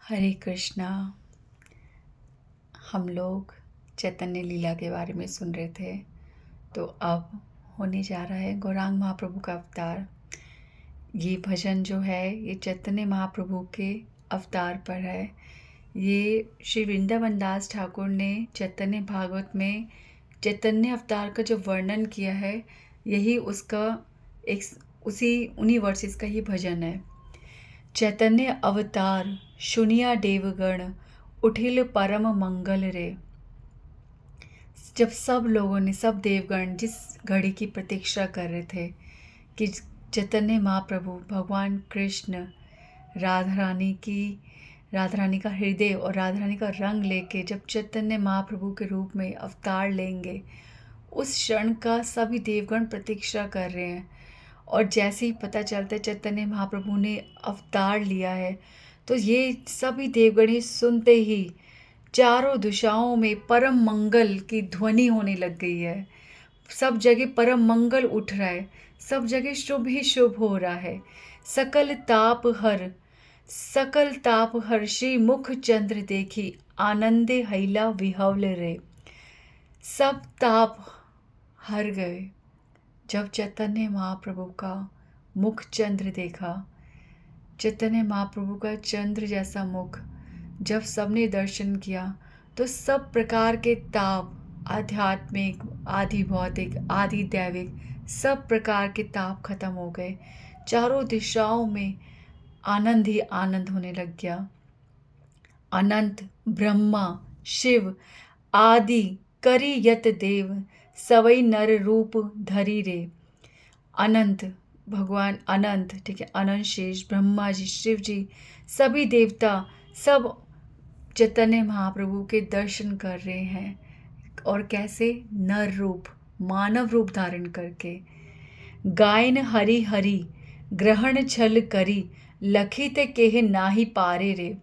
हरे कृष्णा। हम लोग चैतन्य लीला के बारे में सुन रहे थे, तो अब होने जा रहा है गौरांग महाप्रभु का अवतार। ये भजन जो है ये चैतन्य महाप्रभु के अवतार पर है। ये श्री वृंदावन दास ठाकुर ने चैतन्य भागवत में चैतन्य अवतार का जो वर्णन किया है, यही उसका एक उन्हीं वर्सेस का ही भजन है। चैतन्य अवतार शुनिया देवगण उठिल परम मंगल रे। जब सब लोगों ने, सब देवगण जिस घड़ी की प्रतीक्षा कर रहे थे कि चैतन्य महाप्रभु भगवान कृष्ण राधा रानी का हृदय और राधा रानी का रंग लेके जब चैतन्य महाप्रभु के रूप में अवतार लेंगे, उस क्षण का सभी देवगण प्रतीक्षा कर रहे हैं। और जैसे ही पता चलता है चैतन्य महाप्रभु ने अवतार लिया है, तो ये सभी देवगण ही सुनते ही चारों दिशाओं में परम मंगल की ध्वनि होने लग गई है। सब जगह परम मंगल उठ रहा है, सब जगह शुभ ही शुभ हो रहा है। सकल ताप हर श्री मुख चंद्र देखी आनंदे हैला विहवल रे। सब ताप हर गए जब चैतन्य महाप्रभु का मुख चंद्र देखा। चैतन्य महाप्रभु का चंद्र जैसा मुख जब सबने दर्शन किया, तो सब प्रकार के ताप, आध्यात्मिक, आदि भौतिक, आदि दैविक, सब प्रकार के ताप खत्म हो गए। चारों दिशाओं में आनंद ही आनंद होने लग गया। अनंत ब्रह्मा शिव आदि करी यत देव सवई नर रूप धरी रे। अनंत भगवान अनंत, ठीक है, अनंत शेष ब्रह्मा जी, शिव जी, सभी देवता सब चैतन्य महाप्रभु के दर्शन कर रहे हैं। और कैसे? नर रूप, मानव रूप धारण करके। गायन हरि हरि ग्रहण छल करी लखित केह नाही पारे रे।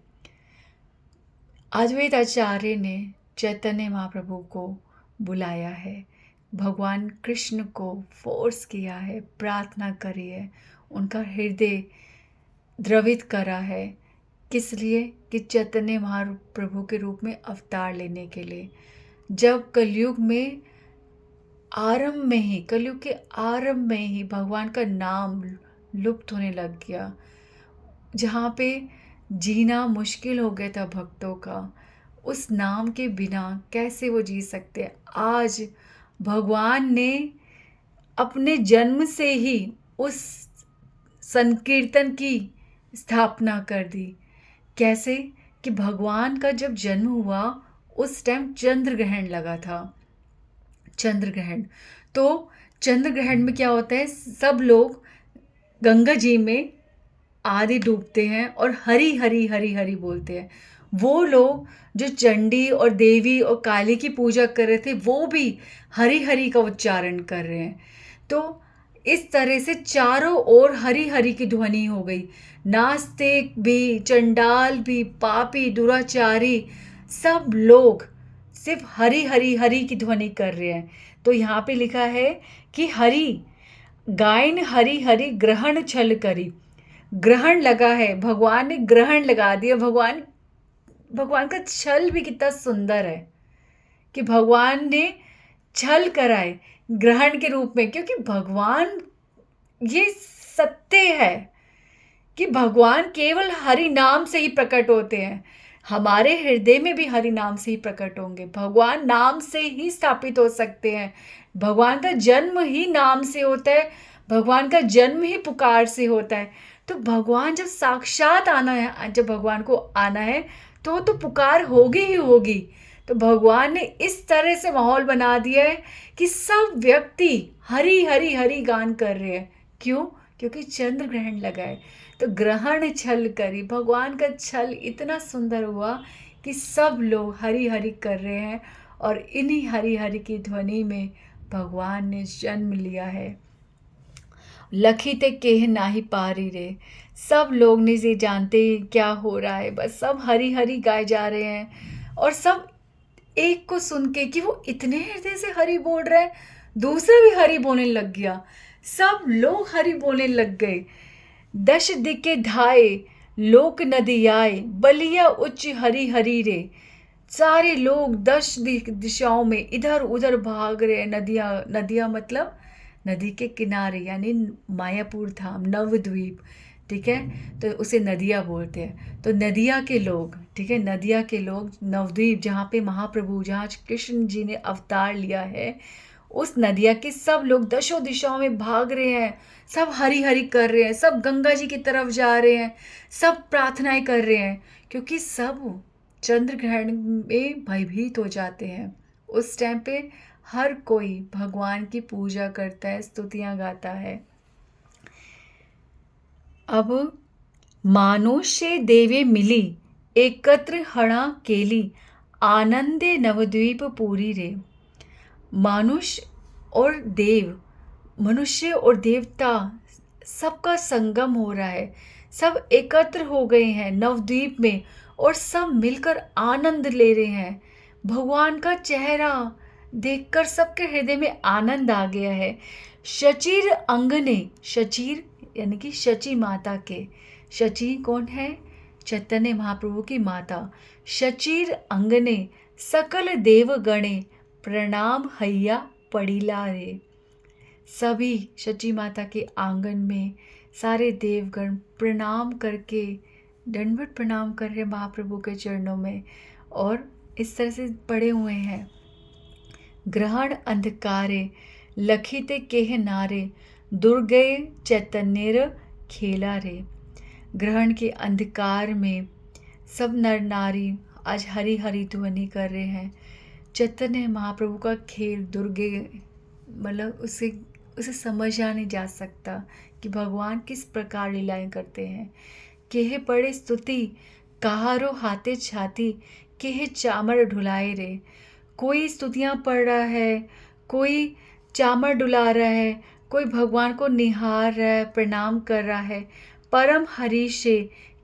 अद्वैत आचार्य ने चैतन्य महाप्रभु को बुलाया है, भगवान कृष्ण को फोर्स किया है, प्रार्थना करी है, उनका हृदय द्रवित करा है। किस लिए? कि चैतन्य महाप्रभु के रूप में अवतार लेने के लिए। जब कलयुग के आरंभ में ही भगवान का नाम लुप्त होने लग गया, जहाँ पे जीना मुश्किल हो गया था भक्तों का, उस नाम के बिना कैसे वो जी सकते हैं। आज भगवान ने अपने जन्म से ही उस संकीर्तन की स्थापना कर दी। कैसे? कि भगवान का जब जन्म हुआ उस टाइम चंद्र ग्रहण लगा था। चंद्र ग्रहण, तो चंद्र ग्रहण में क्या होता है, सब लोग गंगा जी में आदि डूबते हैं और हरि हरि हरि हरि बोलते हैं। वो लोग जो चंडी और देवी और काली की पूजा कर रहे थे, वो भी हरि हरि का उच्चारण कर रहे हैं। तो इस तरह से चारों ओर हरि हरि की ध्वनि हो गई। नास्तिक भी, चंडाल भी, पापी, दुराचारी, सब लोग सिर्फ हरि हरि हरि की ध्वनि कर रहे हैं। तो यहाँ पे लिखा है कि गायन हरि हरि ग्रहण छल करी। ग्रहण लगा है, भगवान ने ग्रहण लगा दिया। भगवान का छल भी कितना सुंदर है कि भगवान ने छल कराए ग्रहण के रूप में। क्योंकि भगवान, ये सत्य है कि भगवान केवल हरि नाम से ही प्रकट होते हैं। हमारे हृदय में भी हरि नाम से ही प्रकट होंगे। भगवान नाम से ही स्थापित हो सकते हैं। भगवान का जन्म ही नाम से होता है, भगवान का जन्म ही पुकार से होता है। तो भगवान जब साक्षात आना है, जब भगवान को आना है, तो पुकार होगी ही होगी। तो भगवान ने इस तरह से माहौल बना दिया है कि सब व्यक्ति हरि हरि हरि गान कर रहे हैं। क्यों? क्योंकि चंद्र ग्रहण लगा है। तो ग्रहण छल करी, भगवान का छल इतना सुंदर हुआ कि सब लोग हरि हरि कर रहे हैं। और इन्हीं हरि हरि की ध्वनि में भगवान ने जन्म लिया है। लखिते केह नाही पारी रे। सब लोग नहीं से जानते क्या हो रहा है, बस सब हरि हरि गाए जा रहे हैं। और सब एक को सुन के कि वो इतने हृदय से हरि बोल रहा है, दूसरा भी हरि बोलने लग गया। सब लोग हरि बोलने लग गए। दश दिके धाये लोक नदियाए बलिया उच्च हरी हरी रे। सारे लोग 10 दिशाओं में इधर उधर भाग रहे हैं। नदियाँ, नदियाँ मतलब नदी के किनारे, यानी मायापुर धाम, नवद्वीप, ठीक है, तो उसे नदिया बोलते हैं। तो नदिया के लोग, ठीक है, नदिया के लोग, नवद्वीप जहाँ पे महाप्रभु, जहाँ कृष्ण जी ने अवतार लिया है, उस नदिया के सब लोग दशों दिशाओं में भाग रहे हैं। सब हरी हरी कर रहे हैं, सब गंगा जी की तरफ जा रहे हैं, सब प्रार्थनाएं कर रहे हैं, क्योंकि सब चंद्र ग्रहण में भयभीत हो जाते हैं। उस टाइम पे हर कोई भगवान की पूजा करता है, स्तुतियां गाता है। अब मानुष्य देवे मिली, एकत्र हणा केली, आनंदे नवद्वीप पूरी रे। मानुष्य और देव, मनुष्य और देवता, सबका संगम हो रहा है। सब एकत्र हो गए हैं नवद्वीप में और सब मिलकर आनंद ले रहे हैं। भगवान का चेहरा देखकर सबके हृदय में आनंद आ गया है। शचीर अंगने, शचीर यानी कि शची माता के, शची कौन है? चैतन्य महाप्रभु की माता। शचीर अंगने सकल देवगणे, प्रणाम हैया पड़ीला रे। सभी शची माता के आंगन में सारे देवगण प्रणाम करके, दंडवत प्रणाम कर रहे महाप्रभु के चरणों में, और इस तरह से पड़े हुए हैं। ग्रहण अंधकारे लखिते केह नारे, दुर्गे चैतन्य खेला रे। ग्रहण के अंधकार में सब नर नारी आज हरी हरी ध्वनि कर रहे हैं। चैतन्य महाप्रभु का खेल, दुर्गे, मतलब उसे समझा नहीं जा सकता कि भगवान किस प्रकार लीलाएं करते हैं। केह पड़े स्तुति, कहारो हाथे छाती, केह चामर ढुलाए रे। कोई स्तुतियाँ पढ़ रहा है, कोई चामर डुला रहा है, कोई भगवान को निहार रहा है, प्रणाम कर रहा है। परम हरीशे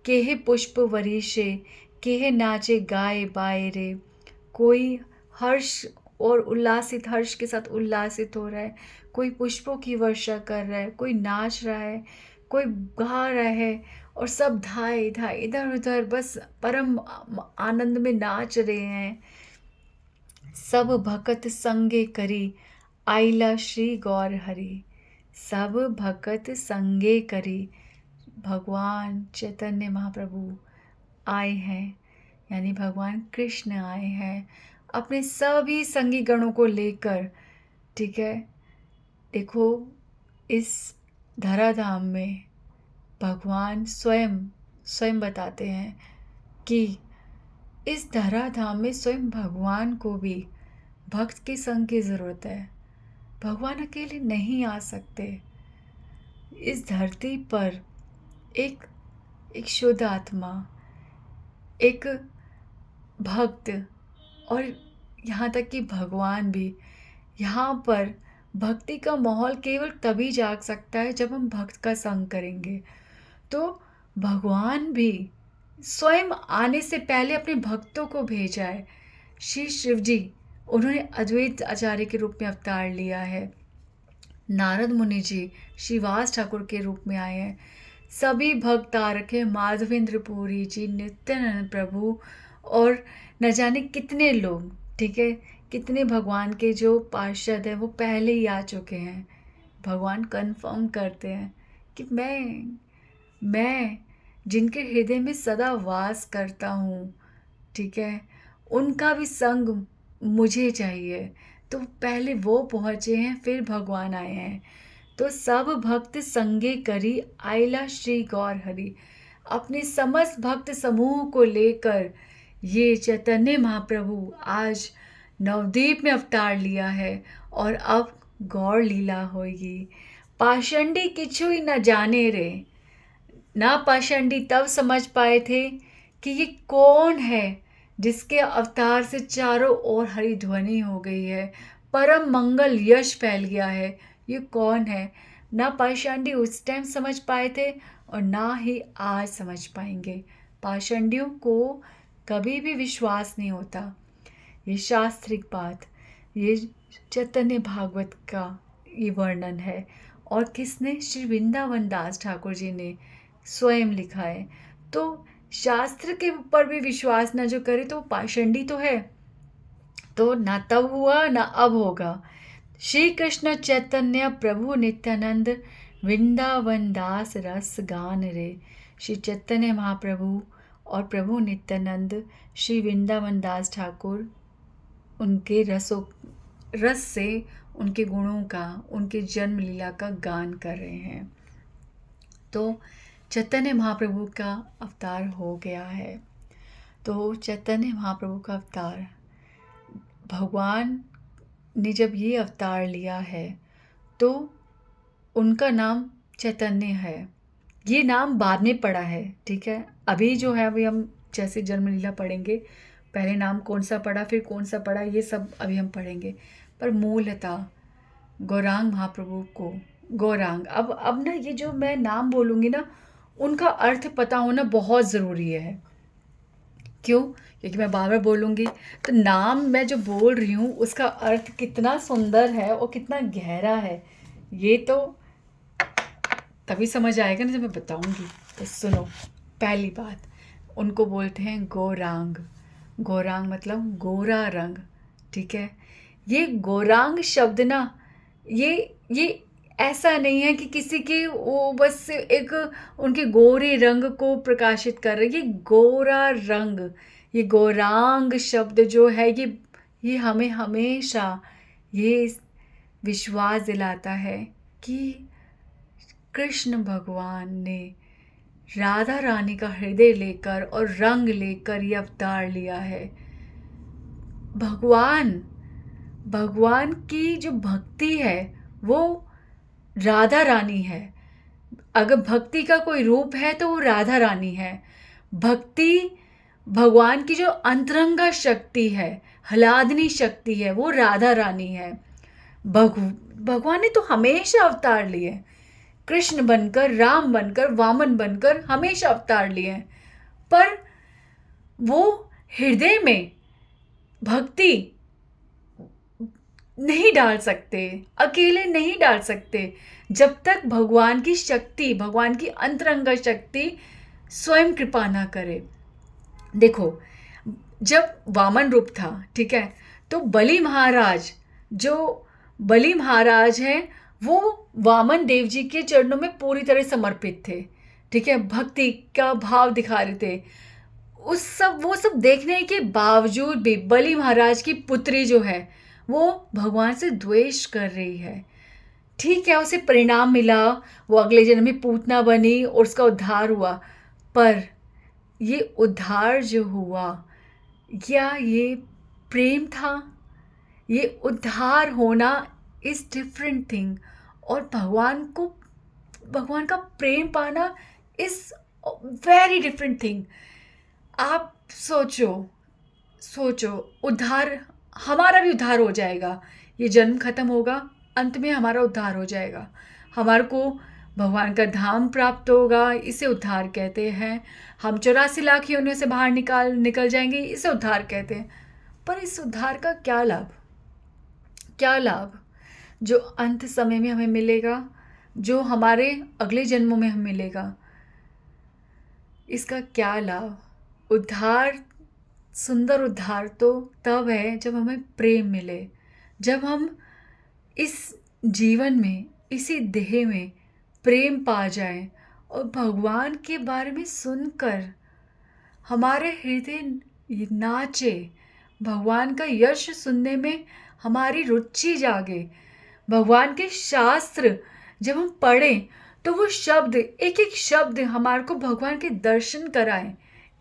केह पुष्प वरीशे, केह नाचे गाए बाए रे। कोई हर्ष और उल्लासित, हर्ष के साथ उल्लासित हो रहा है, कोई पुष्पों की वर्षा कर रहा है, कोई नाच रहा है, कोई गा रहा है, और सब धाए धाए इधर उधर बस परम आनंद में नाच रहे हैं। सब भकत संगे करी, आइला श्री गौर हरि। सब भकत संगे करी, भगवान चैतन्य महाप्रभु आए हैं, यानी भगवान कृष्ण आए हैं अपने सभी संगी गणों को लेकर, ठीक है। देखो, इस धराधाम में भगवान स्वयं बताते हैं कि इस धराधाम में स्वयं भगवान को भी भक्त के संग की ज़रूरत है। भगवान अकेले नहीं आ सकते। इस धरती पर एक शुद्ध आत्मा, एक भक्त, और यहाँ तक कि भगवान भी, यहाँ पर भक्ति का माहौल केवल तभी जाग सकता है जब हम भक्त का संग करेंगे। तो भगवान भी स्वयं आने से पहले अपने भक्तों को भेजा है। श्री शिव जी, उन्होंने अद्वैत आचार्य के रूप में अवतार लिया है। नारद मुनि जी श्रीवास ठाकुर के रूप में आए हैं। सभी भक्त आ रखे, माधवेंद्र पुरी जी, नित्यानंद प्रभु, और न जाने कितने लोग, ठीक है, कितने भगवान के जो पार्षद हैं वो पहले ही आ चुके हैं। भगवान कंफर्म करते हैं कि मैं जिनके हृदय में सदा वास करता हूँ, ठीक है, उनका भी संग मुझे चाहिए। तो पहले वो पहुँचे हैं, फिर भगवान आए हैं। तो सब भक्त संगे करी, आइला श्री गौर हरि। अपने समस्त भक्त समूह को लेकर ये चैतन्य महाप्रभु आज नवद्वीप में अवतार लिया है, और अब गौर लीला होगी। पाषंडी किछुई न जाने रे। ना पाषंडी तब समझ पाए थे कि ये कौन है जिसके अवतार से चारों ओर हरि ध्वनि हो गई है, परम मंगल यश फैल गया है। ये कौन है? ना पाषांडी उस टाइम समझ पाए थे और ना ही आज समझ पाएंगे। पाषांडियों को कभी भी विश्वास नहीं होता। ये शास्त्रिक बात, ये चैतन्य भागवत का ये वर्णन है, और किसने? श्री वृंदावन दास ठाकुर जी ने स्वयं लिखा है। तो शास्त्र के ऊपर भी विश्वास ना जो करे तो वो पाषंडी तो है। तो ना तब हुआ ना अब होगा। श्री कृष्ण चैतन्य प्रभु नित्यानंद वृंदावन दास रस गान रे। श्री चैतन्य महाप्रभु और प्रभु नित्यानंद श्री वृंदावन दास ठाकुर उनके रस से उनके गुणों का, उनके जन्म लीला का गान कर रहे हैं। तो चैतन्य महाप्रभु का अवतार हो गया है। तो चैतन्य महाप्रभु का अवतार, भगवान ने जब ये अवतार लिया है तो उनका नाम चैतन्य है। ये नाम बाद में पड़ा है, ठीक है। अभी जो है अभी हम जैसे जन्म लीला पढ़ेंगे, पहले नाम कौन सा पड़ा फिर कौन सा पड़ा, ये सब अभी हम पढ़ेंगे। पर मूलतः गौरांग महाप्रभु को गौरांग, अब ना ये जो मैं नाम बोलूँगी ना उनका अर्थ पता होना बहुत ज़रूरी है। क्यों? क्योंकि मैं बार बार बोलूँगी तो नाम मैं जो बोल रही हूँ उसका अर्थ कितना सुंदर है और कितना गहरा है, ये तो तभी समझ आएगा ना जब मैं बताऊँगी। तो सुनो, पहली बात, उनको बोलते हैं गौरांग। गौरांग मतलब गोरा रंग, ठीक है। ये गौरांग शब्द ना ये ऐसा नहीं है कि किसी की वो बस एक उनके गोरे रंग को प्रकाशित कर रहे। ये गोरा रंग, ये गौरांग शब्द जो है ये हमें हमेशा ये विश्वास दिलाता है कि कृष्ण भगवान ने राधा रानी का हृदय लेकर और रंग लेकर ये अवतार लिया है। भगवान की जो भक्ति है वो राधा रानी है। अगर भक्ति का कोई रूप है तो वो राधा रानी है। भक्ति भगवान की जो अंतरंगा शक्ति है, हलादनी शक्ति है, वो राधा रानी है। भगवान ने तो हमेशा अवतार लिए, कृष्ण बनकर, राम बनकर, वामन बनकर हमेशा अवतार लिए, पर वो हृदय में भक्ति नहीं डाल सकते, अकेले नहीं डाल सकते जब तक भगवान की शक्ति, भगवान की अंतरंगा शक्ति स्वयं कृपा ना करे। देखो, जब वामन रूप था, ठीक है, तो बलि महाराज हैं, वो वामन देव जी के चरणों में पूरी तरह समर्पित थे, ठीक है, भक्ति का भाव दिखा रहे थे। वो सब देखने के बावजूद भी बलि महाराज की पुत्री जो है वो भगवान से द्वेष कर रही है, ठीक है। उसे परिणाम मिला, वो अगले जन्म में पूतना बनी और उसका उद्धार हुआ। पर ये उद्धार जो हुआ, क्या ये प्रेम था? ये उद्धार होना इज़ डिफरेंट थिंग, और भगवान का प्रेम पाना इज़ वेरी डिफरेंट थिंग। आप सोचो, उद्धार, हमारा भी उद्धार हो जाएगा, ये जन्म खत्म होगा, अंत में हमारा उद्धार हो जाएगा, हमारे को भगवान का धाम प्राप्त होगा, इसे उद्धार कहते हैं। हम 84 लाख योनियों से बाहर निकल जाएंगे, इसे उद्धार कहते हैं। पर इस उद्धार का क्या लाभ जो अंत समय में हमें मिलेगा, जो हमारे अगले जन्मों में हमें मिलेगा, इसका क्या लाभ? सुंदर उद्धार तो तब है जब हमें प्रेम मिले, जब हम इस जीवन में, इसी देह में प्रेम पा जाएं और भगवान के बारे में सुनकर हमारे हृदय नाचे, भगवान का यश सुनने में हमारी रुचि जागे, भगवान के शास्त्र जब हम पढ़ें तो वो शब्द, एक एक शब्द हमारे को भगवान के दर्शन कराएं,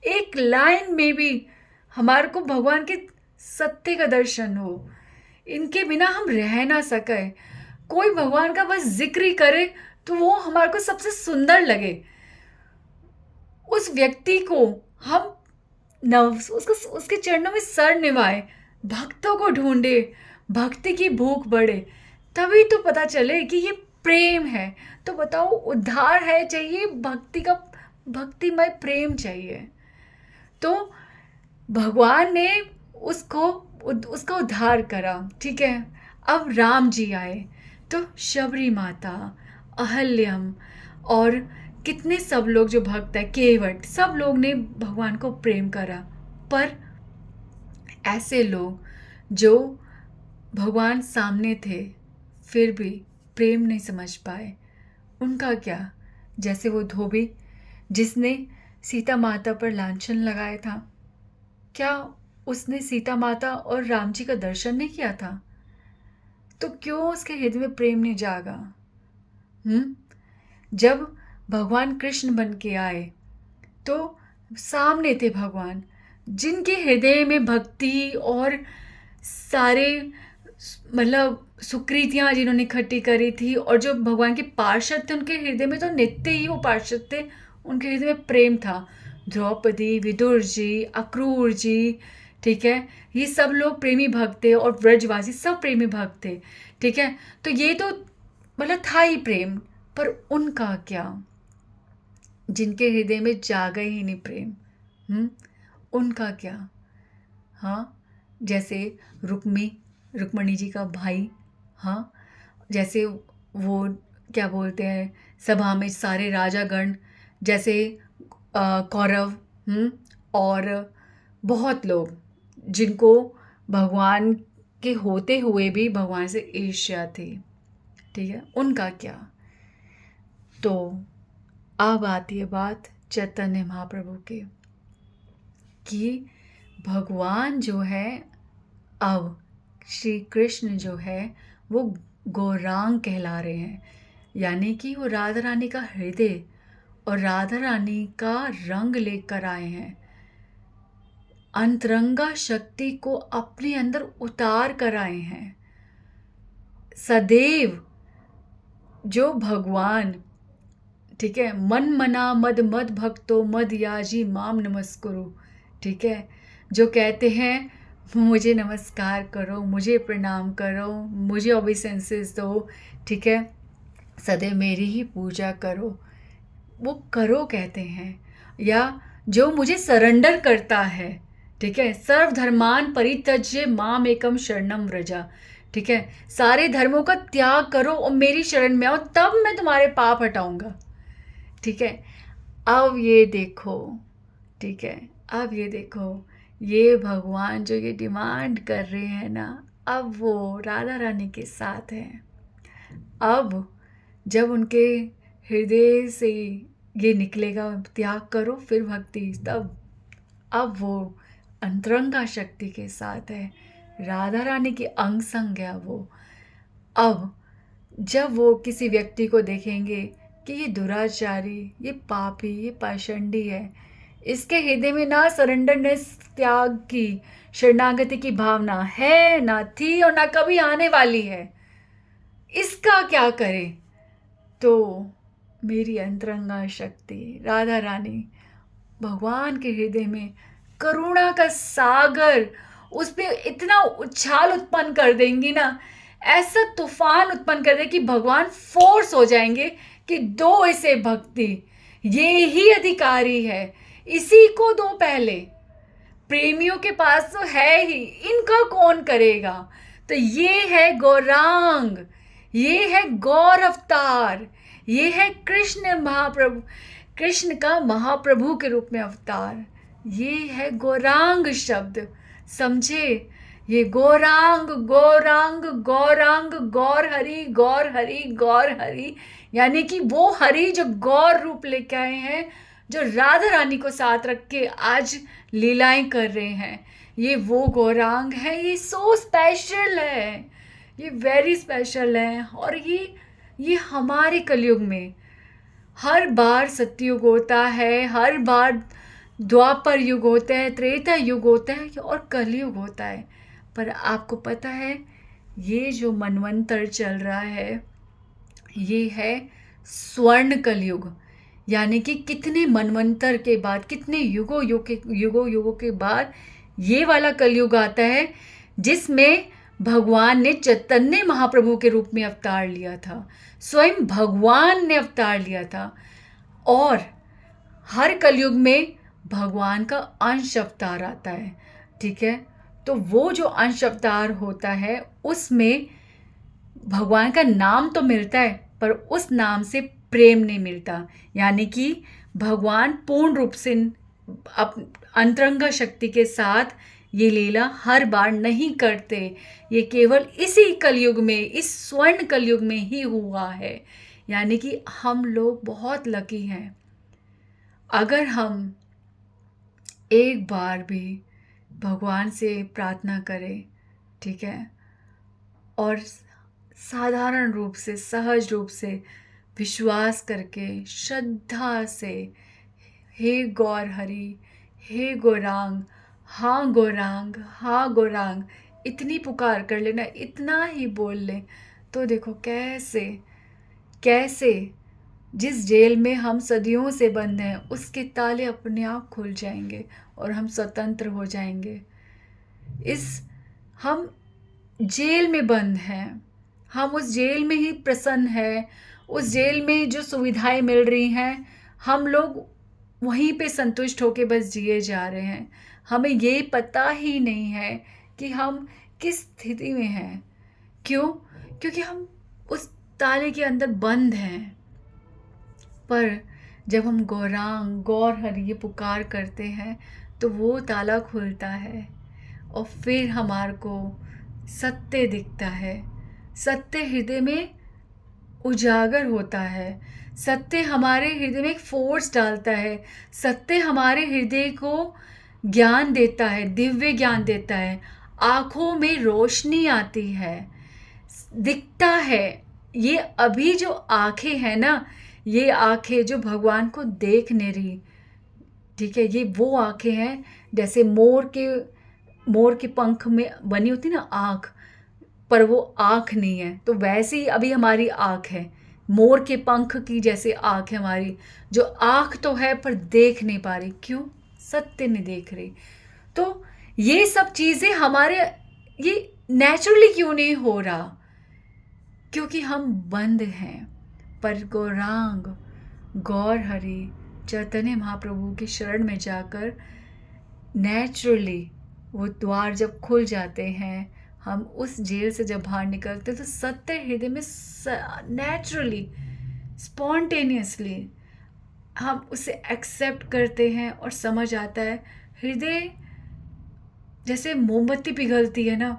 एक लाइन में भी हमारे को भगवान के सत्य का दर्शन हो। इनके बिना हम रह ना सके। कोई भगवान का बस जिक्र ही करे तो वो हमारे को सबसे सुंदर लगे, उस व्यक्ति को हम उसके चरणों में सर निभाए, भक्तों को ढूंढे, भक्ति की भूख बढ़े, तभी तो पता चले कि ये प्रेम है। तो बताओ, उद्धार है, चाहिए भक्तिमय प्रेम चाहिए। तो भगवान ने उसका उद्धार करा, ठीक है। अब राम जी आए तो शबरी माता, अहल्यम और कितने सब लोग जो भक्त है, केवट, सब लोग ने भगवान को प्रेम करा, पर ऐसे लोग जो भगवान सामने थे फिर भी प्रेम नहीं समझ पाए, उनका क्या? जैसे वो धोबी जिसने सीता माता पर लांछन लगाया था, क्या उसने सीता माता और राम जी का दर्शन नहीं किया था? तो क्यों उसके हृदय में प्रेम नहीं जागा? जब भगवान कृष्ण बन के आए तो सामने थे भगवान, जिनके हृदय में भक्ति और सारे मतलब सुकृतियाँ जिन्होंने इकट्ठी करी थी, और जो भगवान के पार्षद थे उनके हृदय में तो नित्य ही वो पार्षद थे, उनके हृदय में प्रेम था। द्रौपदी, विदुर जी, अक्रूर जी, ठीक है, ये सब लोग प्रेमी भक्त थे, और व्रजवासी सब प्रेमी भक्त थे, ठीक है। तो ये तो मतलब था ही प्रेम, पर उनका क्या, जिनके हृदय में जागा ही नहीं प्रेम, उनका क्या? हाँ, जैसे रुक्मणी जी का भाई, हाँ, जैसे वो क्या बोलते हैं, सभा में सारे राजागण, जैसे कौरव, और बहुत लोग जिनको भगवान के होते हुए भी भगवान से ईर्ष्या थी, ठीक है, उनका क्या? तो अब आती है बात चैतन्य महाप्रभु की, कि भगवान जो है, अब श्री कृष्ण जो है वो गौरांग कहला रहे हैं, यानी कि वो राधा रानी का हृदय और राधा रानी का रंग लेकर आए हैं, अंतरंगा शक्ति को अपने अंदर उतार कर आए हैं। सदैव जो भगवान, ठीक है, मन मना मद मद भक्तो मद याजी माम नमस्कुरु, ठीक है, जो कहते हैं मुझे नमस्कार करो, मुझे प्रणाम करो, मुझे ओबीसेंसेस दो, ठीक है, सदैव मेरी ही पूजा करो, वो करो कहते हैं। या जो मुझे सरेंडर करता है, ठीक है, सर्वधर्मान परित्यज्य माम एकम शरणम व्रजा, ठीक है, सारे धर्मों का त्याग करो और मेरी शरण में आओ, तब मैं तुम्हारे पाप हटाऊंगा, ठीक है। अब ये देखो, ठीक है, अब ये देखो, ये भगवान जो ये डिमांड कर रहे हैं ना, अब वो राधा रानी के साथ हैं। अब जब उनके हृदय से ये निकलेगा त्याग करो फिर भक्ति, तब अब वो अंतरंगा शक्ति के साथ है, राधा रानी की अंग संग है वो। अब जब वो किसी व्यक्ति को देखेंगे कि ये दुराचारी, ये पापी, ये पाषंडी है, इसके हृदय में ना सरेंडरनेस, त्याग की, शरणागति की भावना है, ना थी और ना कभी आने वाली है, इसका क्या करें? तो मेरी अंतरंगा शक्ति राधा रानी भगवान के हृदय में करुणा का सागर, उस पर इतना उछाल उत्पन्न कर देंगी ना, ऐसा तूफान उत्पन्न कर दे कि भगवान फोर्स हो जाएंगे कि दो इसे भक्ति, ये ही अधिकारी है, इसी को दो पहले, प्रेमियों के पास तो है ही, इनका कौन करेगा? तो ये है गौरांग, ये है गौर अवतार, ये है कृष्ण महाप्रभु, कृष्ण का महाप्रभु के रूप में अवतार, ये है गौरांग शब्द, समझे? ये गौरांग गौरांग गौरांग, गौर हरि गौर हरि गौर हरि, यानी कि वो हरि जो गौर रूप लेके आए हैं, जो राधा रानी को साथ रख के आज लीलाएं कर रहे हैं, ये वो गौरांग है। ये सो स्पेशल है, ये वेरी स्पेशल है। और ये हमारे कलयुग में हर बार सतयुग होता है, हर बार द्वापर युग होता है, त्रेता युग होता है और कलयुग होता है। पर आपको पता है ये जो मनवंतर चल रहा है ये है स्वर्ण कलयुग, यानी कि कितने मनवंतर के बाद, कितने युगों के बाद ये वाला कलयुग आता है, जिसमें भगवान ने चैतन्य महाप्रभु के रूप में अवतार लिया था, स्वयं भगवान ने अवतार लिया था। और हर कलयुग में भगवान का अंश अवतार आता है, ठीक है। तो वो जो अंश अवतार होता है उसमें भगवान का नाम तो मिलता है, पर उस नाम से प्रेम नहीं मिलता। यानी कि भगवान पूर्ण रूप से अंतरंग शक्ति के साथ ये लीला हर बार नहीं करते। ये केवल इसी कलयुग में, इस स्वर्ण कलयुग में ही हुआ है। यानी कि हम लोग बहुत लकी हैं। अगर हम एक बार भी भगवान से प्रार्थना करें, ठीक है, और साधारण रूप से, सहज रूप से, विश्वास करके, श्रद्धा से, हे गौर हरि, हे गौरांग, हाँ गौरांग, हाँ गौरांग, इतनी पुकार कर लेना, इतना ही बोल ले, तो देखो कैसे कैसे जिस जेल में हम सदियों से बंद हैं उसके ताले अपने आप खुल जाएंगे और हम स्वतंत्र हो जाएंगे। इस हम जेल में बंद हैं, हम उस जेल में ही प्रसन्न हैं। उस जेल में जो सुविधाएं मिल रही हैं, हम लोग वहीं पे संतुष्ट होके बस जिए जा रहे हैं। हमें ये पता ही नहीं है कि हम किस स्थिति में हैं। क्यों? क्योंकि हम उस ताले के अंदर बंद हैं। पर जब हम गौरांग, गौर हरि ये पुकार करते हैं तो वो ताला खुलता है और फिर हमारे को सत्य दिखता है। सत्य हृदय में उजागर होता है। सत्य हमारे हृदय में एक फोर्स डालता है। सत्य हमारे हृदय को ज्ञान देता है, दिव्य ज्ञान देता है। आँखों में रोशनी आती है, दिखता है। ये अभी जो आँखें हैं ना, ये आँखें जो भगवान को देख नहीं रही, ठीक है, ये वो आँखें हैं जैसे मोर के पंख में बनी होती ना आँख, पर वो आँख नहीं है। तो वैसे ही अभी हमारी आँख है, मोर के पंख की जैसे आँख है हमारी, जो आँख तो है पर देख नहीं पा रही। क्यों? सत्य नहीं देख रही। तो ये सब चीज़ें हमारे, ये नेचुरली क्यों नहीं हो रहा? क्योंकि हम बंद हैं। पर गौरांग, गौर हरि, चैतन्य महाप्रभु की शरण में जाकर नेचुरली वो द्वार जब खुल जाते हैं, हम उस जेल से जब बाहर निकलते हैं तो सत्य हृदय में नेचुरली, स्पॉन्टेनियसली हम उसे एक्सेप्ट करते हैं और समझ आता है। हृदय जैसे मोमबत्ती पिघलती है ना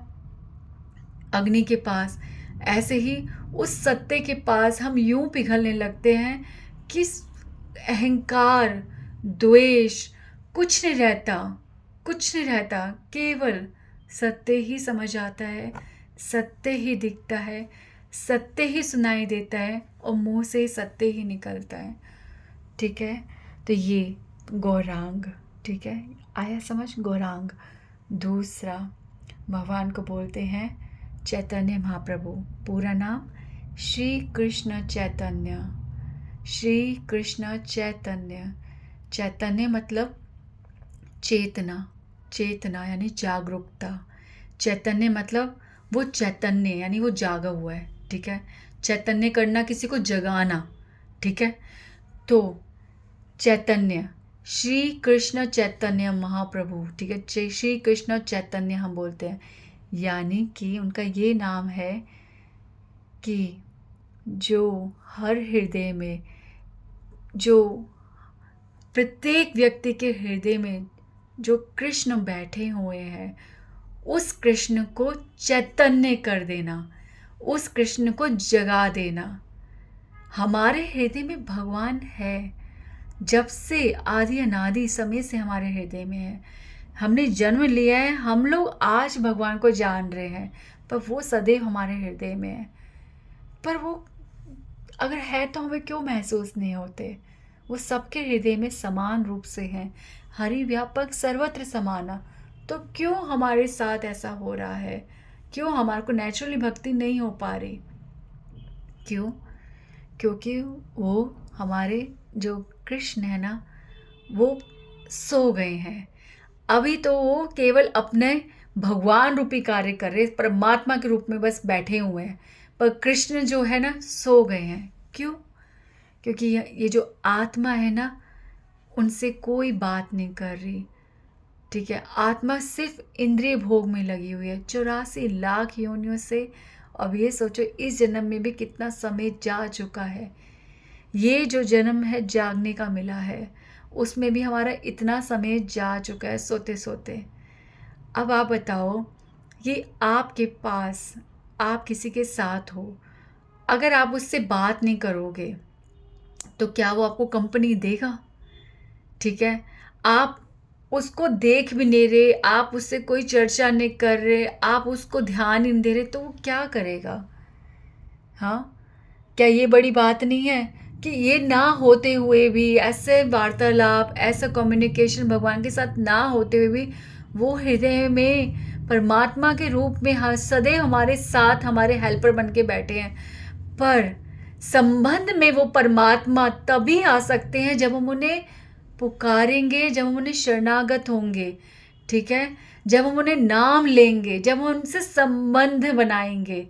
अग्नि के पास, ऐसे ही उस सत्य के पास हम यूं पिघलने लगते हैं कि अहंकार, द्वेष कुछ नहीं रहता, कुछ नहीं रहता। केवल सत्य ही समझ आता है, सत्य ही दिखता है, सत्य ही सुनाई देता है और मुंह से सत्य ही निकलता है। ठीक है, तो ये गौरांग, ठीक है, आया समझ? गौरांग। दूसरा, भगवान को बोलते हैं चैतन्य महाप्रभु। पूरा नाम श्री कृष्ण चैतन्य। श्री कृष्ण चैतन्य। चैतन्य मतलब चेतना, चेतना यानी जागरूकता। चैतन्य मतलब वो चैतन्य यानी वो जागा हुआ है, ठीक है। चैतन्य करना, किसी को जगाना, ठीक है। तो चैतन्य, श्री कृष्ण चैतन्य महाप्रभु, ठीक है। श्री कृष्ण चैतन्य हम बोलते हैं, यानी कि उनका ये नाम है कि जो हर हृदय में, जो प्रत्येक व्यक्ति के हृदय में जो कृष्ण बैठे हुए हैं, उस कृष्ण को चैतन्य कर देना, उस कृष्ण को जगा देना। हमारे हृदय में भगवान है, जब से आदि अनादि समय से हमारे हृदय में है। हमने जन्म लिया है, हम लोग आज भगवान को जान रहे हैं, पर वो सदैव हमारे हृदय में है। पर वो अगर है तो हमें क्यों महसूस नहीं होते? वो सबके हृदय में समान रूप से हैं, हरि व्यापक सर्वत्र समाना। तो क्यों हमारे साथ ऐसा हो रहा है? क्यों हमारे को नेचुरली भक्ति नहीं हो पा रही? क्यों? क्योंकि वो हमारे जो कृष्ण है ना, वो सो गए हैं। अभी तो वो केवल अपने भगवान रूपी कार्य कर रहे, परमात्मा के रूप में बस बैठे हुए हैं, पर कृष्ण जो है ना सो गए हैं। क्यों? क्योंकि ये जो आत्मा है ना, उनसे कोई बात नहीं कर रही, ठीक है। आत्मा सिर्फ इंद्रिय भोग में लगी हुई है 84 लाख योनियों से। अब ये सोचो इस जन्म में भी कितना समय जा चुका है। ये जो जन्म है जागने का मिला है, उसमें भी हमारा इतना समय जा चुका है सोते सोते। अब आप बताओ, ये आपके पास, आप किसी के साथ हो, अगर आप उससे बात नहीं करोगे तो क्या वो आपको कंपनी देगा? ठीक है, आप उसको देख भी नहीं रहे, आप उससे कोई चर्चा नहीं कर रहे, आप उसको ध्यान ही नहीं दे रहे, तो वो क्या करेगा? हाँ, क्या ये बड़ी बात नहीं है कि ये ना होते हुए भी, ऐसे वार्तालाप, ऐसा कम्युनिकेशन भगवान के साथ ना होते हुए भी वो हृदय में परमात्मा के रूप में सदैव हमारे साथ, हमारे हेल्पर बन के बैठे हैं। पर संबंध में वो परमात्मा तभी आ सकते हैं जब हम उन्हें पुकारेंगे, जब हम उन्हें शरणागत होंगे, ठीक है, जब हम उन्हें नाम लेंगे, जब हम उनसे संबंध बनाएंगे,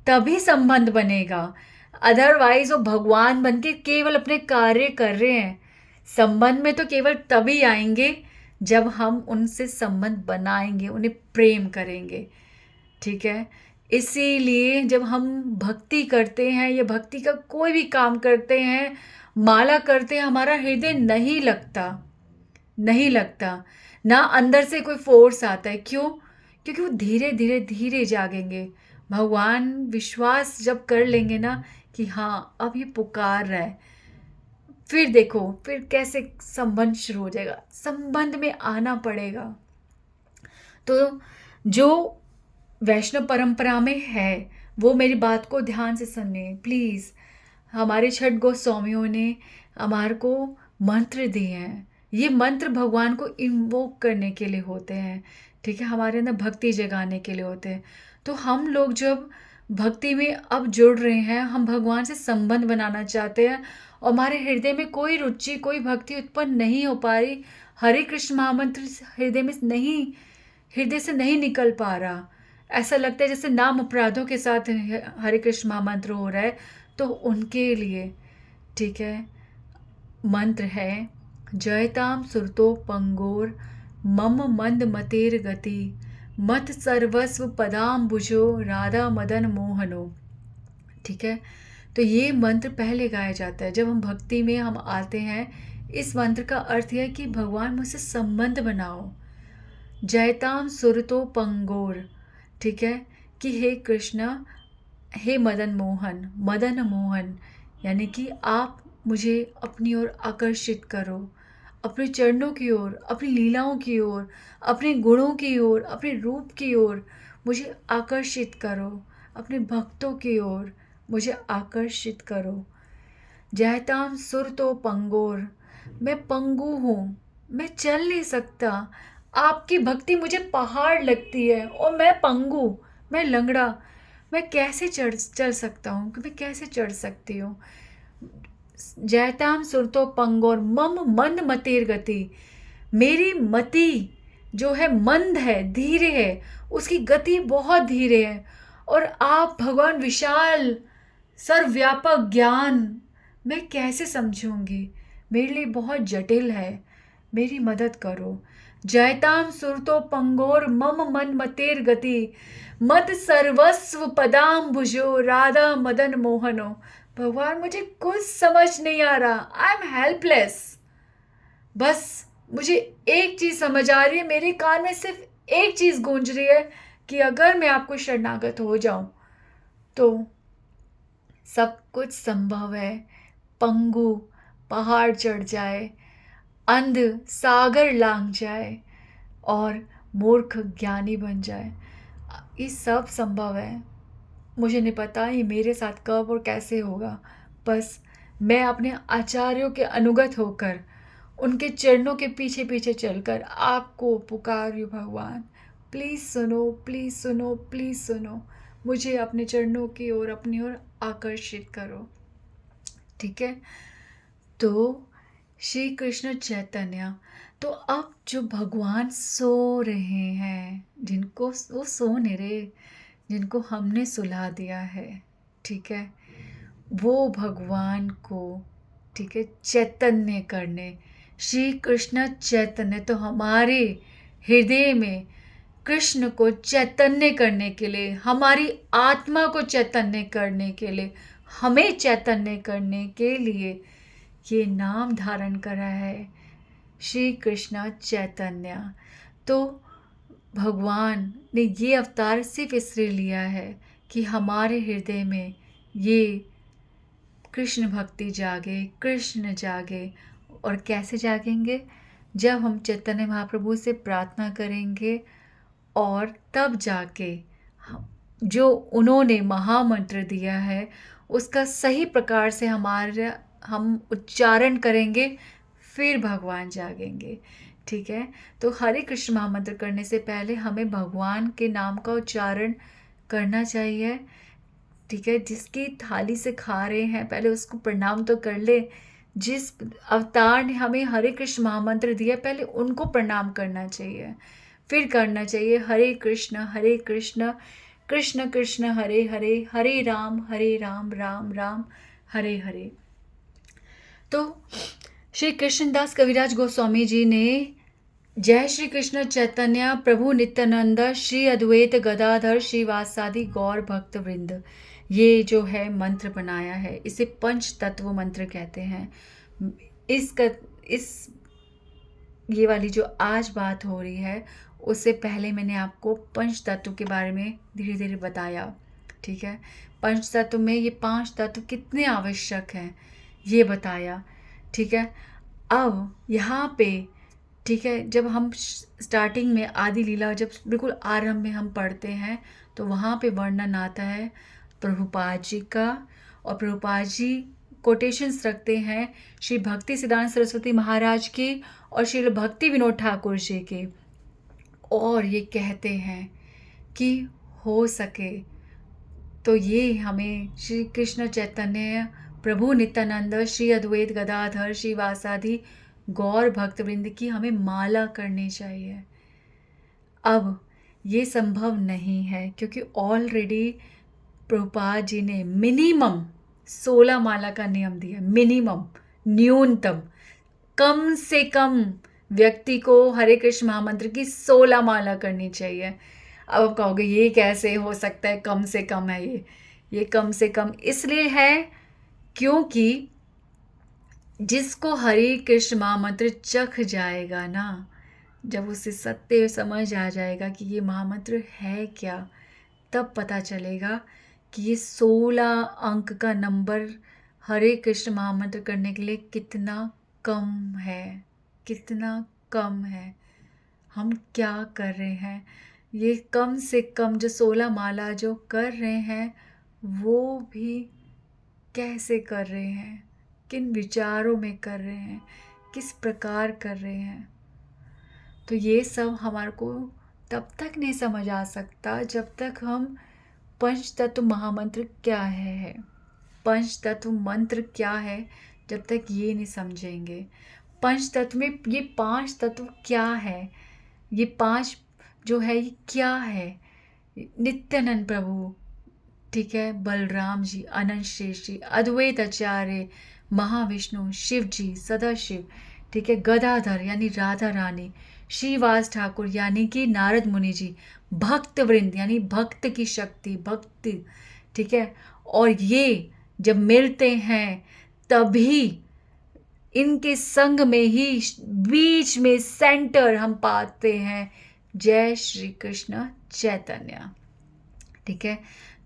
तभी संबंध बनेगा। अदरवाइज वो भगवान बन के केवल अपने कार्य कर रहे हैं। संबंध में तो केवल तभी आएंगे जब हम उनसे संबंध बनाएंगे, उन्हें प्रेम करेंगे, ठीक है। इसीलिए जब हम भक्ति करते हैं या भक्ति का कोई भी काम करते हैं, माला करते हैं, हमारा हृदय नहीं लगता, नहीं लगता, ना अंदर से कोई फोर्स आता है। क्यों? क्योंकि वो धीरे धीरे धीरे जागेंगे। भगवान विश्वास जब कर लेंगे ना कि हाँ अब ये पुकार रहा है, फिर देखो फिर कैसे संबंध शुरू हो जाएगा। संबंध में आना पड़ेगा। तो जो वैष्णव परंपरा में है वो मेरी बात को ध्यान से सुनिए प्लीज़। हमारे छठ गोस्वामियों ने हमारे को मंत्र दिए हैं। ये मंत्र भगवान को इन्वोक करने के लिए होते हैं, ठीक है, हमारे अंदर भक्ति जगाने के लिए होते हैं। तो हम लोग जब भक्ति में अब जुड़ रहे हैं, हम भगवान से संबंध बनाना चाहते हैं और हमारे हृदय में कोई रुचि, कोई भक्ति उत्पन्न नहीं हो पा रही, हरे कृष्ण महामंत्र हृदय में नहीं, हृदय से नहीं निकल पा रहा, ऐसा लगता है जैसे नाम अपराधों के साथ हरे कृष्ण महामंत्र हो रहा है, तो उनके लिए, ठीक है, मंत्र है जयताम सुरतो पंगोर मम मंद मतेर गति मत सर्वस्व पदाम बुझो राधा मदन मोहनो, ठीक है। तो ये मंत्र पहले गाया जाता है जब हम भक्ति में हम आते हैं। इस मंत्र का अर्थ है कि भगवान मुझसे संबंध बनाओ। जयताम सुरतो पंगोर, ठीक है, कि हे कृष्ण, हे मदन मोहन, मदन मोहन, यानी कि आप मुझे अपनी ओर आकर्षित करो, अपने चरणों की ओर, अपनी लीलाओं की ओर, अपने गुणों की ओर, अपने रूप की ओर मुझे आकर्षित करो, अपने भक्तों की ओर मुझे आकर्षित करो। जयताम सुर तो पंगोर, मैं पंगु हूँ, मैं चल नहीं सकता, आपकी भक्ति मुझे पहाड़ लगती है और मैं पंगु, मैं लंगड़ा, मैं कैसे चल सकता हूँ, मैं कैसे चढ़ सकती हूँ। जयताम सुरतो पंगोर मम मंद मतेर गति, मेरी मति जो है मंद है, धीरे है, उसकी गति बहुत धीरे है। और आप भगवान विशाल सर्वव्यापक ज्ञान मैं कैसे समझूंगी, मेरे लिए बहुत जटिल है, मेरी मदद करो। जयताम सुरतो पंगोर मम मन मतेर गति मत सर्वस्व पदाम भुजो राधा मदन मोहनो। भगवान मुझे कुछ समझ नहीं आ रहा, आई एम हेल्पलेस। बस मुझे एक चीज़ समझ आ रही है, मेरे कान में सिर्फ एक चीज़ गूंज रही है कि अगर मैं आपको शरणागत हो जाऊं तो सब कुछ संभव है। पंगु पहाड़ चढ़ जाए, अंध सागर लांघ जाए और मूर्ख ज्ञानी बन जाए, ये सब संभव है। मुझे नहीं पता ये मेरे साथ कब और कैसे होगा, बस मैं अपने आचार्यों के अनुगत होकर उनके चरणों के पीछे पीछे चलकर आपको पुकारियो भगवान, प्लीज़ सुनो, प्लीज़ सुनो, प्लीज़ सुनो, मुझे अपने चरणों की ओर, अपनी ओर आकर्षित करो, ठीक है। तो श्री कृष्ण चैतन्य, तो अब जो भगवान सो रहे हैं, जिनको वो सो नहीं रहे, जिनको हमने सुला दिया है, ठीक है, वो भगवान को, ठीक है, चैतन्य करने, श्री कृष्ण चैतन्य, तो हमारे हृदय में कृष्ण को चैतन्य करने के लिए, हमारी आत्मा को चैतन्य करने के लिए हमें चैतन्य करने के लिए ये नाम धारण करा है, श्री कृष्ण चैतन्य। तो भगवान ने ये अवतार सिर्फ इसलिए लिया है कि हमारे हृदय में ये कृष्ण भक्ति जागे, कृष्ण जागे। और कैसे जागेंगे? जब हम चैतन्य महाप्रभु से प्रार्थना करेंगे और तब जाके जो उन्होंने महामंत्र दिया है उसका सही प्रकार से हम उच्चारण करेंगे, फिर भगवान जागेंगे। ठीक है, तो हरे कृष्ण महामंत्र करने से पहले हमें भगवान के नाम का उच्चारण करना चाहिए। ठीक है, जिसकी थाली से खा रहे हैं पहले उसको प्रणाम तो कर ले। जिस अवतार ने हमें हरे कृष्ण महामंत्र दिया पहले उनको प्रणाम करना चाहिए, फिर करना चाहिए हरे कृष्ण कृष्ण कृष्ण हरे हरे, हरे राम राम राम हरे हरे। तो श्री कृष्णदास कविराज गोस्वामी जी ने जय श्री कृष्ण चैतन्य प्रभु नित्यानंद श्री अद्वैत गदाधर श्रीवासादि गौर भक्त वृंद, ये जो है मंत्र बनाया है, इसे पंच तत्व मंत्र कहते हैं। इस ये वाली जो आज बात हो रही है उससे पहले मैंने आपको पंच तत्व के बारे में धीरे धीरे बताया। ठीक है, पंच तत्व में ये 5 तत्व कितने आवश्यक हैं ये बताया। ठीक है, अब यहाँ पे ठीक है, जब हम स्टार्टिंग में आदि लीला जब बिल्कुल आरंभ में हम पढ़ते हैं तो वहाँ पे वर्णन आता है प्रभुपाद जी का, और प्रभुपाद जी कोटेशंस रखते हैं श्री भक्ति सिद्धांत सरस्वती महाराज के और श्री भक्ति विनोद ठाकुर जी के, और ये कहते हैं कि हो सके तो ये हमें श्री कृष्ण चैतन्य प्रभु नित्यानंद श्री अद्वैत गदाधर श्री वासादि गौर भक्तवृंद की हमें माला करनी चाहिए। अब ये संभव नहीं है क्योंकि ऑलरेडी प्रभुपाद जी ने मिनिमम 16 माला का नियम दिया, मिनिमम, न्यूनतम, कम से कम व्यक्ति को हरे कृष्ण महामंत्र की 16 माला करनी चाहिए। अब आप कहोगे ये कैसे हो सकता है, कम से कम है ये कम से कम इसलिए है क्योंकि जिसको हरे कृष्ण महामंत्र चख जाएगा ना, जब उसे सत्य समझ आ जाएगा कि ये महामंत्र है क्या, तब पता चलेगा कि ये 16 अंक का नंबर हरे कृष्ण महामंत्र करने के लिए कितना कम है, कितना कम है। हम क्या कर रहे हैं? ये कम से कम जो 16 माला जो कर रहे हैं वो भी कैसे कर रहे हैं, किन विचारों में कर रहे हैं, किस प्रकार कर रहे हैं। तो ये सब हमारे को तब तक नहीं समझ आ सकता जब तक हम पंच तत्व महामंत्र क्या है, पंच तत्व मंत्र क्या है, जब तक ये नहीं समझेंगे। पंच तत्व में ये 5 तत्व क्या है, ये 5 जो है ये क्या है। नित्यानंद प्रभु, ठीक है, बलराम जी, अनंत श्रेष्ठ जी, अद्वैत आचार्य, महाविष्णु, शिव जी, सदाशिव, ठीक है, गदाधर यानी राधा रानी, श्रीवास ठाकुर यानी कि नारद मुनि जी, भक्त वृंद यानी भक्त की शक्ति, भक्ति, ठीक है। और ये जब मिलते हैं तभी इनके संग में ही बीच में सेंटर हम पाते हैं जय श्री कृष्ण चैतन्य। ठीक है,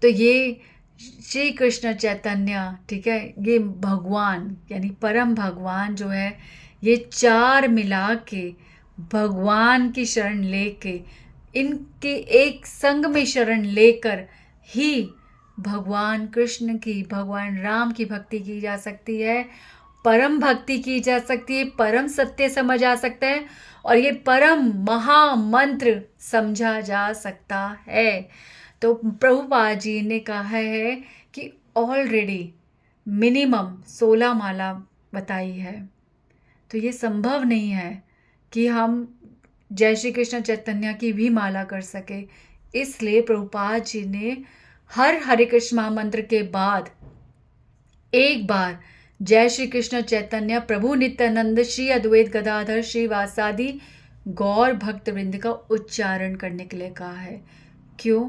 तो ये श्री कृष्ण चैतन्य, ठीक है, ये भगवान यानी परम भगवान जो है, ये 4 मिला के भगवान की शरण लेके, इनके एक संग में शरण लेकर ही भगवान कृष्ण की, भगवान राम की भक्ति की जा सकती है, परम भक्ति की जा सकती है, परम सत्य समझ आ सकता है और ये परम महामंत्र समझा जा सकता है। तो प्रभुपाद जी ने कहा है कि ऑलरेडी मिनिमम 16 माला बताई है, तो ये संभव नहीं है कि हम जय श्री कृष्ण चैतन्य की भी माला कर सके। इसलिए प्रभुपाद जी ने हर हरे कृष्ण महामंत्र के बाद एक बार जय श्री कृष्ण चैतन्य प्रभु नित्यानंद श्री अद्वैत गदाधर श्री वासादि गौर भक्त वृंद का उच्चारण करने के लिए कहा है। क्यों?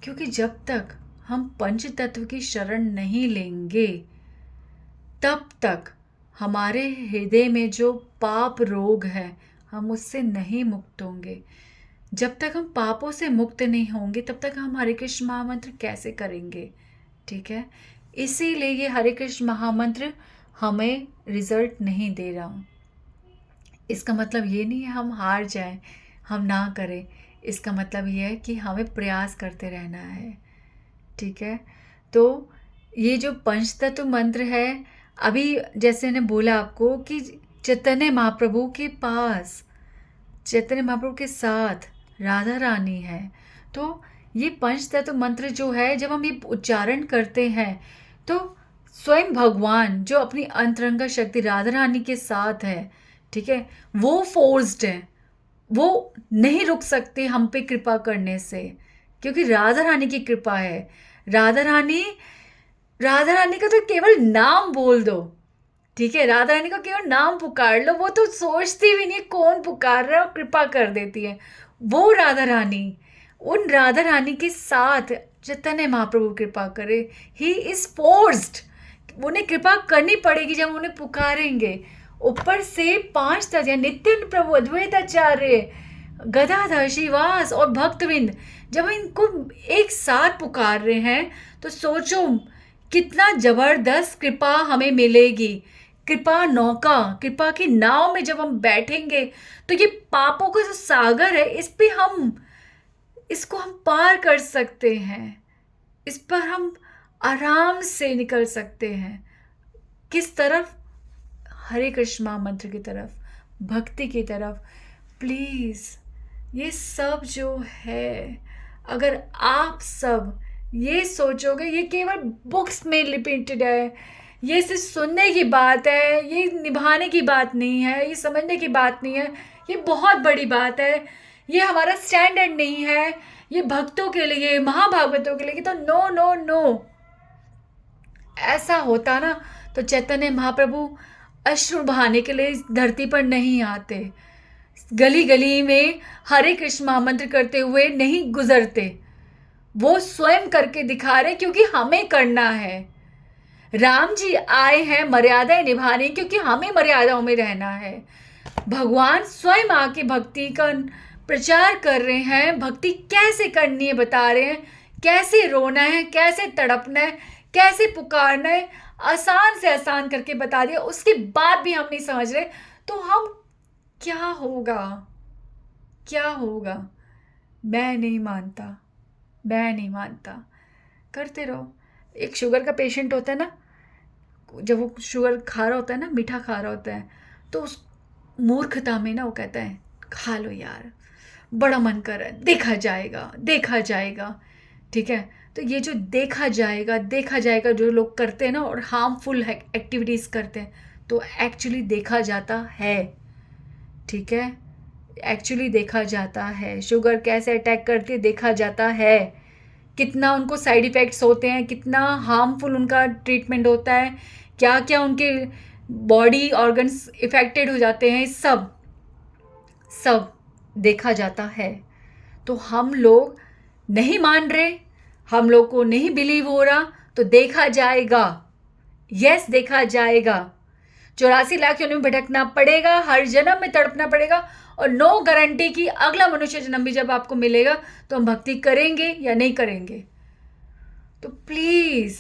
क्योंकि जब तक हम पंच तत्व की शरण नहीं लेंगे, तब तक हमारे हृदय में जो पाप रोग है हम उससे नहीं मुक्त होंगे। जब तक हम पापों से मुक्त नहीं होंगे तब तक हम हरे कृष्ण महामंत्र कैसे करेंगे? ठीक है, इसीलिए ये हरे कृष्ण महामंत्र हमें रिजल्ट नहीं दे रहा। इसका मतलब ये नहीं है हम हार जाएं, हम ना करें। इसका मतलब ये है कि हमें प्रयास करते रहना है। ठीक है, तो ये जो पंचतत्व मंत्र है, अभी जैसे ने बोला आपको कि चैतन्य महाप्रभु के पास, चैतन्य महाप्रभु के साथ राधा रानी है, तो ये पंचतत्व मंत्र जो है जब हम ये उच्चारण करते हैं तो स्वयं भगवान जो अपनी अंतरंगा शक्ति राधा रानी के साथ है, ठीक है, वो फोर्स्ड है, वो नहीं रुक सकते हम पे कृपा करने से, क्योंकि राधा रानी की कृपा है। राधा रानी का तो केवल नाम बोल दो, ठीक है, राधा रानी का केवल नाम पुकार लो, वो तो सोचती भी नहीं कौन पुकार रहा है और कृपा कर देती है। वो राधा रानी, उन राधा रानी के साथ चैतन्य महाप्रभु कृपा करे। ही इज फोर्स्ड, उन्हें कृपा करनी पड़ेगी जब उन्हें पुकारेंगे। ऊपर से 5 तत्व नित्यानंद प्रभु, अद्वैताचार्य, गदाधर, श्रीवास और भक्तविंद जब इनको एक साथ पुकार रहे हैं तो सोचो कितना जबरदस्त कृपा हमें मिलेगी। कृपा नौका, कृपा की नाव में जब हम बैठेंगे तो ये पापों का जो सागर है इसको हम पार कर सकते हैं, इस पर हम आराम से निकल सकते हैं। किस तरफ? हरे कृष्ण महामंत्र की तरफ, भक्ति की तरफ। प्लीज़ ये सब जो है, अगर आप सब ये सोचोगे, ये केवल बुक्स में लिमिटेड है, ये सिर्फ सुनने की बात है, ये निभाने की बात नहीं है, ये समझने की बात नहीं है, ये बहुत बड़ी बात है, ये हमारा स्टैंडर्ड नहीं है, ये भक्तों के लिए, महाभागवतों के लिए। तो नो नो नो, ऐसा होता ना तो चैतन्य महाप्रभु अश्रु बहाने के लिए इस धरती पर नहीं आते, गली गली में हरे कृष्ण महामंत्र करते हुए नहीं गुजरते। वो स्वयं करके दिखा रहे क्योंकि हमें करना है। राम जी आए हैं मर्यादाएं निभाने, क्योंकि हमें मर्यादाओं में रहना है। भगवान स्वयं आके भक्ति का प्रचार कर रहे हैं, भक्ति कैसे करनी है बता रहे हैं, कैसे रोना है, कैसे तड़पना है, कैसे पुकारना है, आसान से आसान करके बता दिया। उसके बाद भी हम नहीं समझ रहे तो हम क्या होगा, क्या होगा? मैं नहीं मानता। करते रहो। एक शुगर का पेशेंट होता है ना, जब वो शुगर खा रहा होता है ना, मीठा खा रहा होता है, तो उस मूर्खता में ना वो कहता है खा लो यार, बड़ा मन कर रहा है, देखा जाएगा। ठीक है, तो ये जो देखा जाएगा जो लोग करते हैं ना और हार्मफुल एक्टिविटीज़ करते हैं, तो एक्चुअली देखा जाता है। ठीक है, एक्चुअली देखा जाता है। शुगर कैसे अटैक करती है देखा जाता है, कितना उनको साइड इफ़ेक्ट्स होते हैं, कितना हार्मफुल उनका ट्रीटमेंट होता है, क्या क्या उनके बॉडी ऑर्गन्स इफ़ेक्टेड हो जाते हैं, सब देखा जाता है। तो हम लोग नहीं मान रहे, हम लोग को नहीं बिलीव हो रहा, तो देखा जाएगा। यस, देखा जाएगा। 84 लाख योनि में भटकना पड़ेगा, हर जन्म में तड़पना पड़ेगा, और नो गारंटी कि अगला मनुष्य जन्म भी जब आपको मिलेगा तो हम भक्ति करेंगे या नहीं करेंगे। तो प्लीज़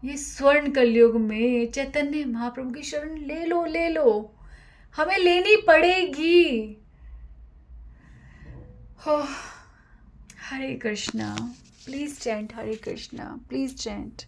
ये स्वर्ण कलयुग में चैतन्य महाप्रभु की शरण ले लो, हमें लेनी पड़ेगी। हो, Hare Krishna, please chant Hare Krishna, please chant.